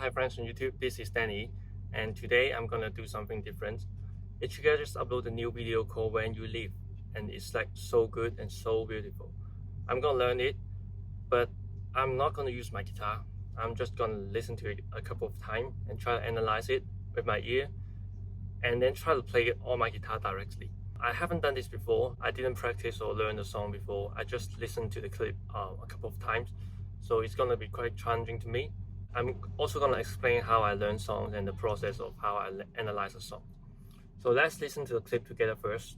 Hi friends on YouTube, this is Danny, and today I'm gonna do something different. Ichika just uploaded a new video called When You Leave, and it's like so good and so beautiful. I'm gonna learn it, but I'm not gonna use my guitar. I'm just gonna listen to it a couple of times and try to analyze it with my ear, and then try to play it on my guitar directly. I haven't done this before. I didn't practice or learn the song before. I just listened to the clip a couple of times, so it's gonna be quite challenging to me. I'm also going to explain how I learn songs and the process of how I analyze a song. So let's listen to the clip together first.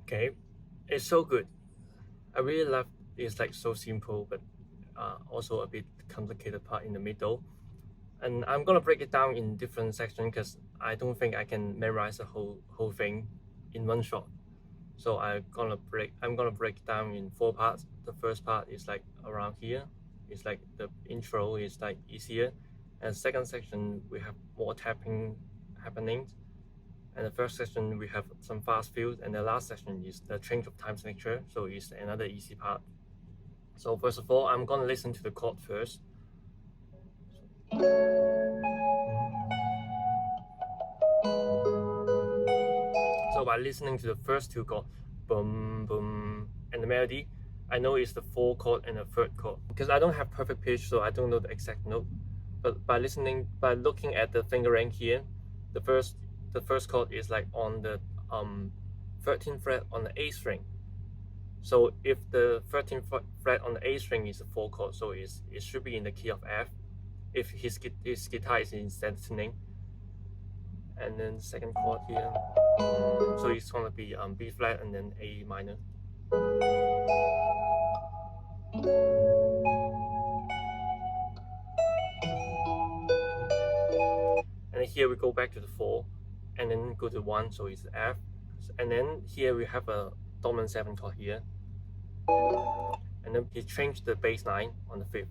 Okay, it's so good. I really love it's like so simple, but also a bit complicated part in the middle. And I'm gonna break it down in different sections because I don't think I can memorize the whole thing in one shot. So I'm gonna break it down in 4 parts. The first part is like around here. It's like the intro is like easier, and second section we have more tapping happening. And the first section we have some fast fills, and the last section is the change of time signature, so it's another easy part. So first of all, I'm gonna listen to the chord first. So by listening to the first 2 chords, boom, boom, and the melody, I know it's the 4th chord and the 3rd chord. Because I don't have perfect pitch, so I don't know the exact note. But by looking at the fingering here, the first chord is like on the 13th fret on the A string. So if the 13th fret on the A string is the 4th chord, so it should be in the key of F. If his guitar is instead tuning. And then second chord here, so it's gonna be B flat and then A minor. And here we go back to the 4, and then go to 1, so it's F. And then here we have a dominant 7 chord here. And then he changed the bass 9 on the 5th.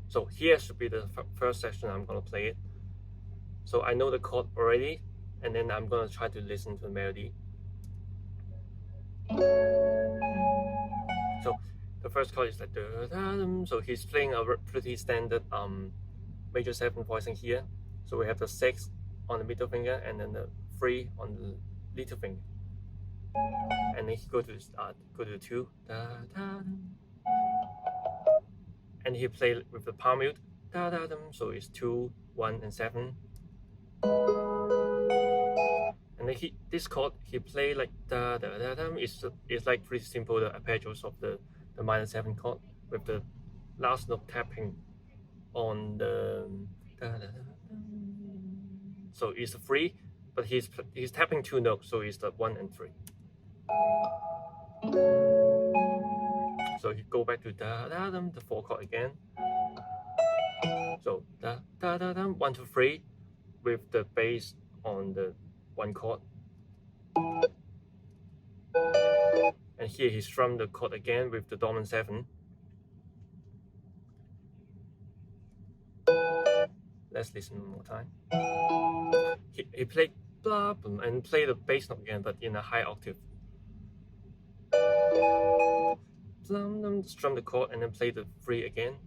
So here should be the first section I'm gonna play it. So I know the chord already, and then I'm gonna try to listen to the melody. So the first chord is like so he's playing a pretty standard major 7 voicing here. So we have the 6 on the middle finger and then the 3 on the little finger. And then he go to the 2. And he play with the palm mute. So it's 2, 1, and 7. And then this chord he play like it's like pretty simple, the arpeggios of the minor 7 chord with the last note tapping on the so it's a 3, but he's tapping 2 notes, so it's the 1 and 3. So you go back to the 4 chord again. So 1, 2, 3 with the bass on the 1 chord. And here he strummed the chord again with the dominant 7. Let's listen one more time. He played blah, blah, and play the bass note again, but in a high octave. Strum the chord and then play the 3 again.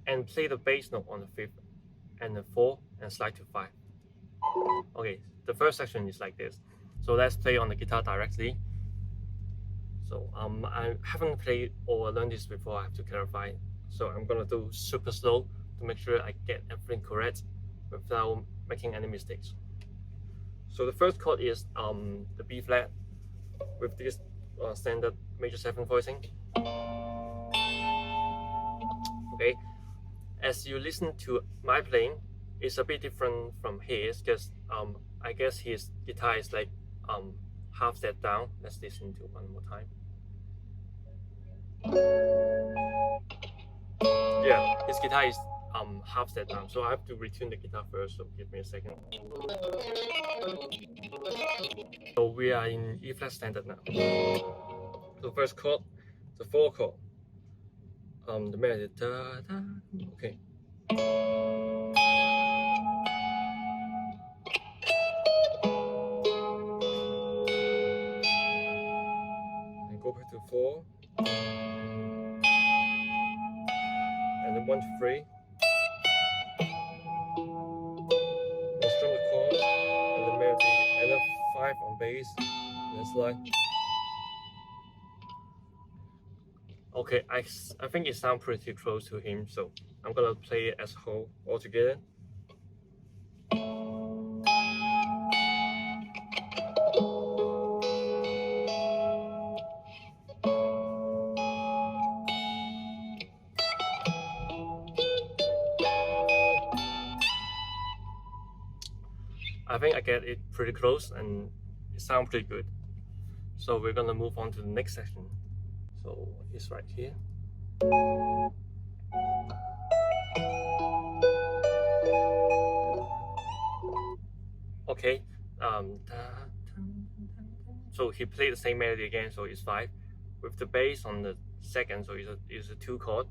And play the bass note on the 5th and the 4 and slide to 5. Okay, the first section is like this. So let's play on the guitar directly. So I haven't played or learned this before, I have to clarify. So I'm gonna do super slow to make sure I get everything correct without making any mistakes. So the first chord is the B flat with this standard major 7 voicing. Okay, As you listen to my playing, it's a bit different from his because I guess his guitar is like half step down. Let's listen to one more time. Yeah, his guitar is half step down, so I have to retune the guitar first. So give me a second. So we are in E flat standard now. So first chord, the 4 chord. The melody da da. Okay. And go back to 4. And then 1 to 3. And strum the chord and the melody, and then 5 on bass. And then slide. Okay, I think it sounds pretty close to him, so I'm gonna play it as whole all together. I think I get it pretty close and it sounds pretty good. So we're gonna move on to the next section. So it's right here. Okay. So he played the same melody again, so it's 5. With the bass on the second, so it's a 2 chord.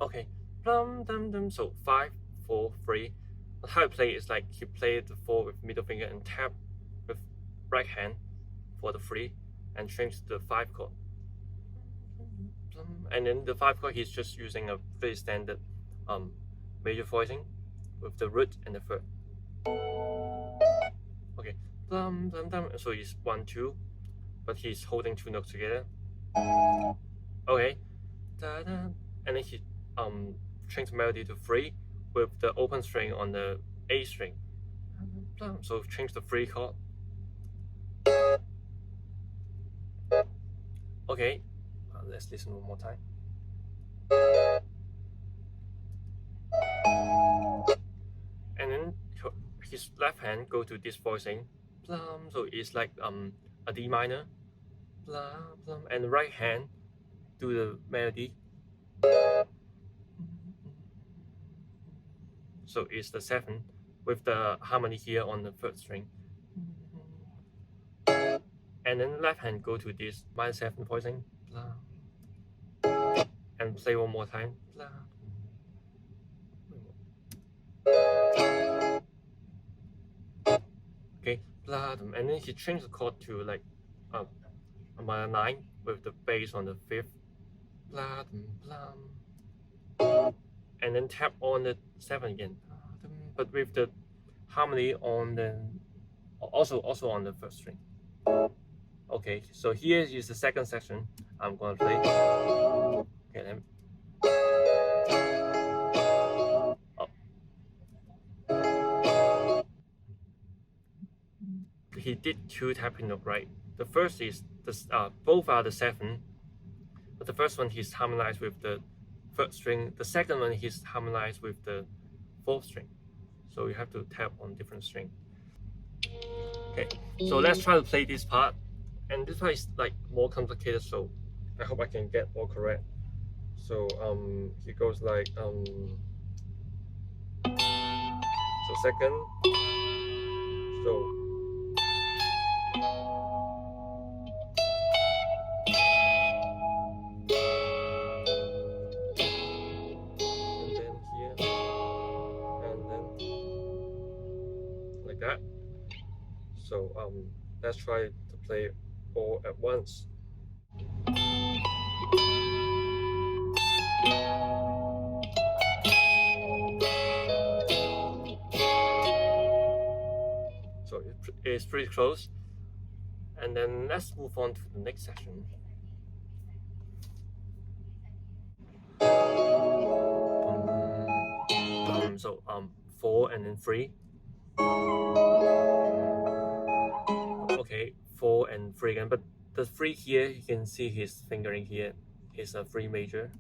Okay. So 5, 4, 3. How I play is like he played the 4 with middle finger and tap with right hand for the 3 and change the 5 chord. And then the 5 chord he's just using a very standard major voicing with the root and the third. Okay. So it's 1, 2, but he's holding 2 notes together. Okay. And then he change the melody to 3 with the open string on the A string. So change the 3 chord. Okay, let's listen one more time. And then his left hand go to this voicing, so it's like a D minor, and the right hand do the melody. So it's the 7 with the harmony here on the 3rd string. And then left hand go to this -7 voicing, and play one more time. Okay, and then he changed the chord to like a minor 9 with the bass on the 5th. And then tap on the 7 again, but with the harmony on the also on the 1st string. Okay, so here is the second section I'm gonna play. Okay, then. He did 2 tapping note, right? The first is both are the 7, but the first one he's harmonized with the 3rd string. The second one he's harmonized with the 4th string. So you have to tap on different string. Okay, so let's try to play this part. And this part is like more complicated, so I hope I can get all correct. So he goes like so second, so and then here, and then like that. So let's try to play all at once. So it's pretty close. And then let's move on to the next section. So 4 and then 3. Okay, 4 and 3 again, but the 3 here, you can see his fingering here is a 3 major.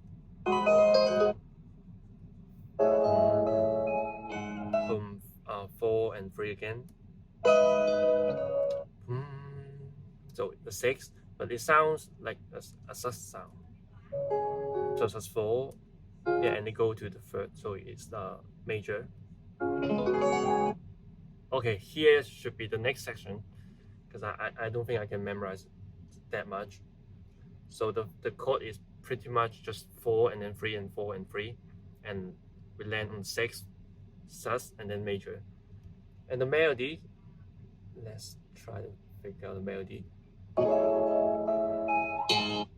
Boom, 4 and 3 again. So the 6, but it sounds like a sus sound. So sus 4, yeah, and they go to the third, so it's the major. Okay, here should be the next section because I don't think I can memorize that much. So the chord is pretty much just 4 and then 3 and 4 and 3, and we land on 6, sus, and then major. And the melody, let's try to figure out the melody.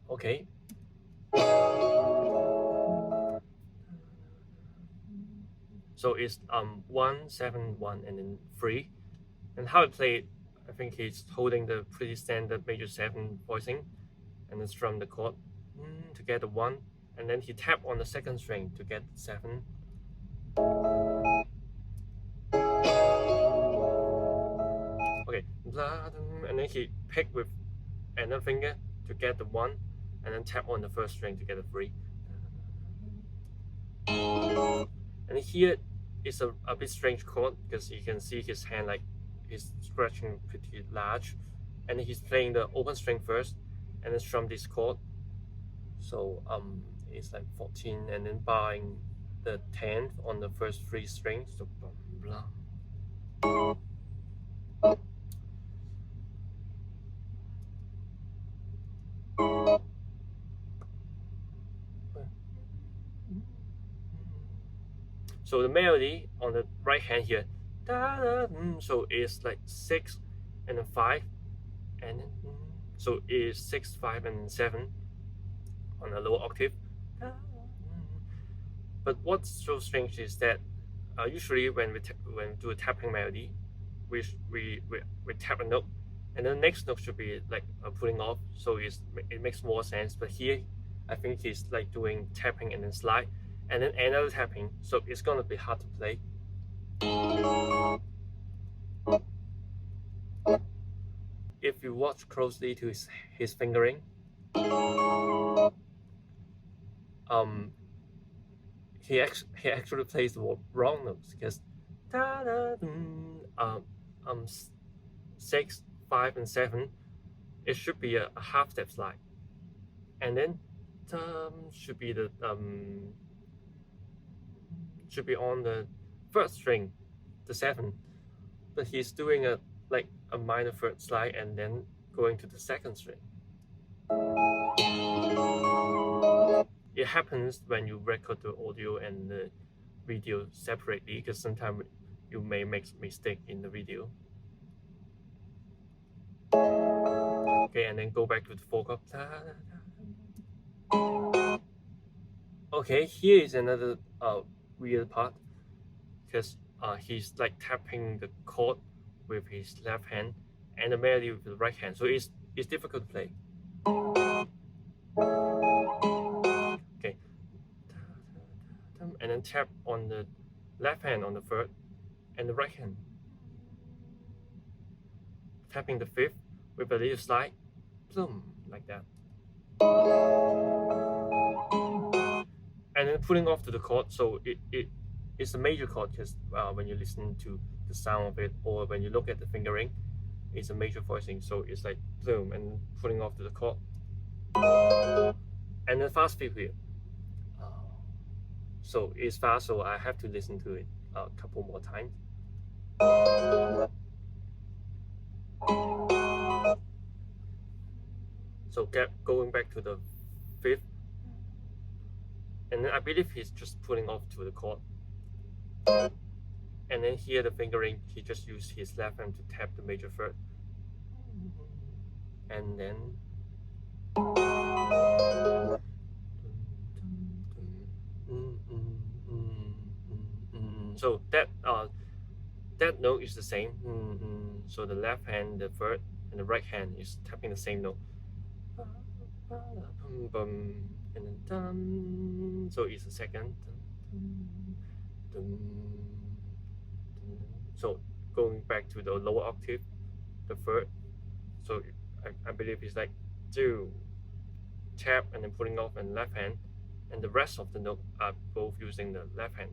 Okay. So it's 1 7 1 and then 3. And how I play it, I think he's holding the pretty standard major 7 voicing and then strum the chord to get the 1, and then he tap on the second string to get 7. Okay, and then he pick with another finger to get the 1, and then tap on the first string to get a 3. And here is a bit strange chord because you can see his hand like he's scratching pretty large, and he's playing the open string first and then strum this chord. So it's like 14 and then barring the 10th on the first 3 strings. So blah, blah. So the melody on the right hand here, so it's like 6 and then 5, and then, so it's 6, 5, and 7 on a lower octave. But what's so strange is that usually when we do a tapping melody, we tap a note, and the next note should be like pulling off, so it makes more sense. But here, I think he's like doing tapping and then slide, and then another tapping, so it's gonna be hard to play. If you watch closely to his fingering, he actually plays the wrong notes because 6, 5, and 7, it should be a half step slide, and then should be the should be on the first string, the 7, but he's doing a minor third slide and then going to the second string. It happens when you record the audio and the video separately because sometimes you may make mistake in the video. Okay, and then go back to the 4 chord. Okay, here is another weird part because he's like tapping the chord with his left hand and the melody with the right hand, so it's difficult to play. Okay, and then tap on the left hand on the 3rd and the right hand, tapping the 5th with a little slide, boom, like that, and then pulling off to the chord. So it's a major chord because when you listen to the sound of it or when you look at the fingering, it's a major voicing. So it's like boom and pulling off to the chord, and then fast 5th here. So it's fast, so I have to listen to it a couple more times. So going back to the 5th, and then I believe he's just pulling off to the chord. And then here the fingering, he just used his left hand to tap the major 3rd. And then so that note is the same. So the left hand, the 3rd, and the right hand is tapping the same note. And then so it's a second. So going back to the lower octave, the 3rd. So I believe it's like 2, tap and then pulling off and left hand, and the rest of the note are both using the left hand.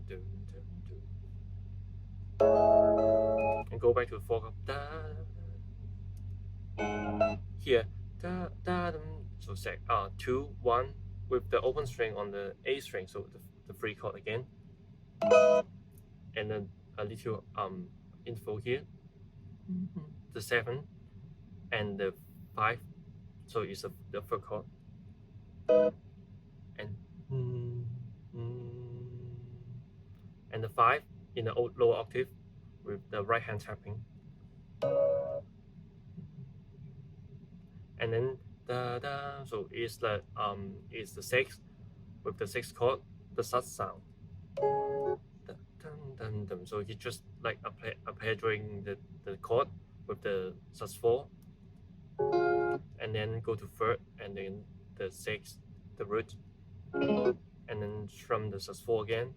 And go back to the 4 chord. Here, so 2 1 with the open string on the A string, so the free chord again, and then a little info here, the 7 and the 5, so it's the third chord, and the 5 in the lower octave with the right hand tapping, and then so it's the 6 with the 6th chord, the sus sound. So he just like arpeggiating the chord with the sus4, and then go to third, and then the 6th, the root, and then strum the sus4 again,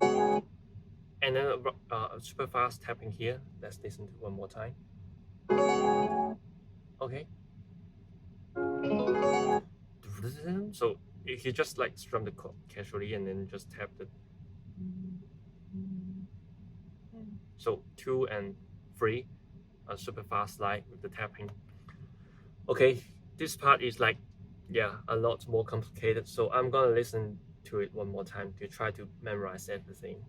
and then a super fast tapping here. Let's listen to one more time. Okay. So he just like strum the chord casually and then just tap the. So 2 and 3, a super fast slide with the tapping. Okay, this part is like, yeah, a lot more complicated. So I'm gonna listen to it one more time to try to memorize everything.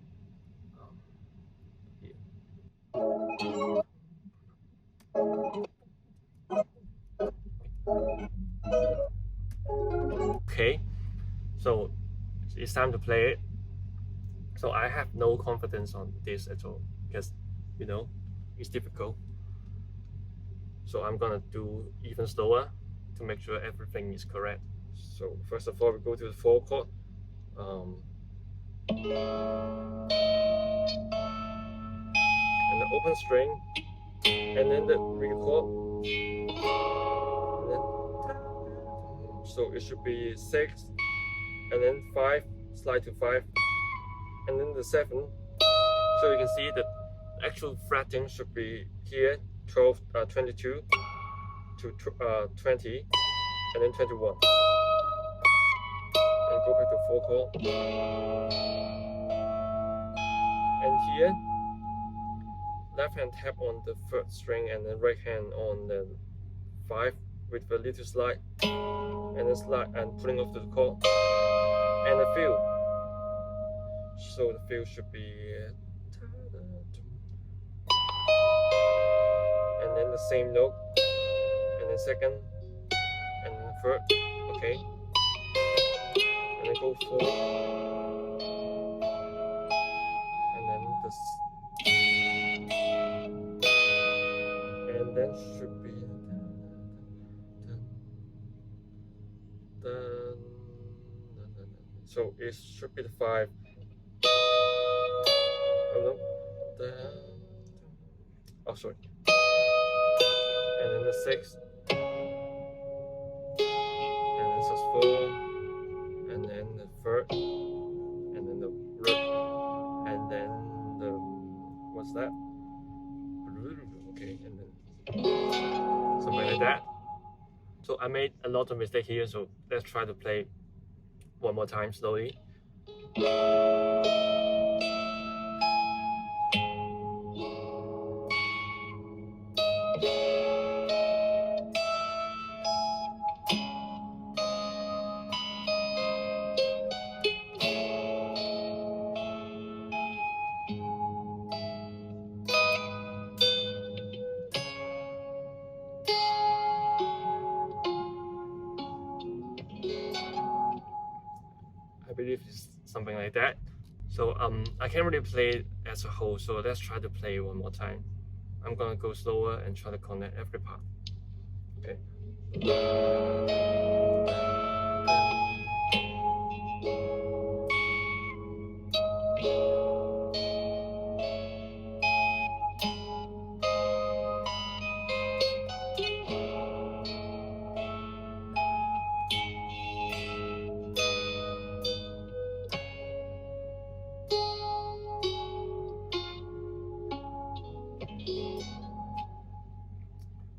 Okay, so it's time to play it. So I have no confidence on this at all because, you know, it's difficult. So I'm gonna do even slower to make sure everything is correct. So first of all, we go to the 4 chord. And the open string, and then the record, and then, so it should be 6, and then 5, slide to 5, and then the 7. So you can see the actual fretting should be here 22 to 20, and then 21, and go back to 4 chord, and here left hand tap on the 3rd string and then right hand on the 5 with a little slide, and then slide and pulling off the chord, and the feel. So the feel should be, and then the same note, and then 2nd, and then 3rd, okay, and then go 4, and then and then should be so it should be the 5. Oh, sorry. And then the 6, and then sus4, and then the 3rd, and then the root, and then the, what's that? Okay, and then something like that. So I made a lot of mistakes here, so let's try to play one more time slowly. I believe it's something like that. So I can't really play it as a whole, so let's try to play one more time. I'm gonna go slower and try to connect every part. Okay.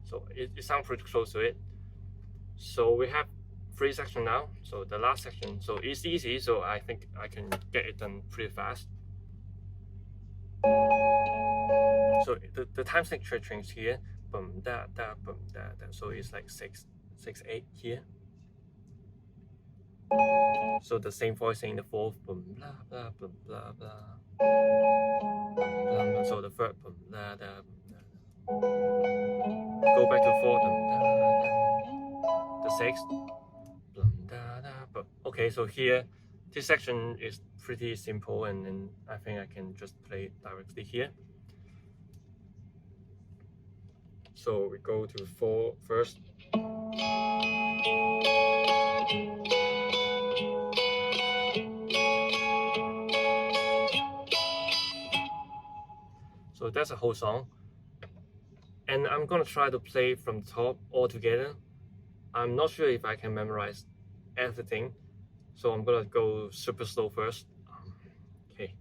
So it sounds pretty close to it. So we have 3 sections now. So the last section, so it's easy. So I think I can get it done pretty fast. So the time signature change here, boom da da boom da da. So it's like 6 8 here. So the same voicing in the fourth, boom blah blah boom blah blah. Blah, blah. So the third, boom da da boom da. Go back to fourth, boom da da. The sixth, boom da da. But okay, so here this section is pretty simple, and then I think I can just play directly here. So we go to 4 first. So that's a whole song. And I'm gonna try to play from the top all together. I'm not sure if I can memorize everything. So I'm gonna go super slow first. Okay.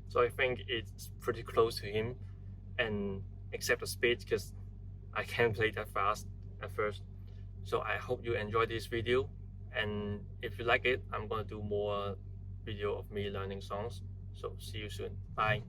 So I think it's pretty close to him, and except the speed, because I can't play that fast at first. So I hope you enjoyed this video, and if you like it, I'm gonna do more video of me learning songs. So see you soon. Bye.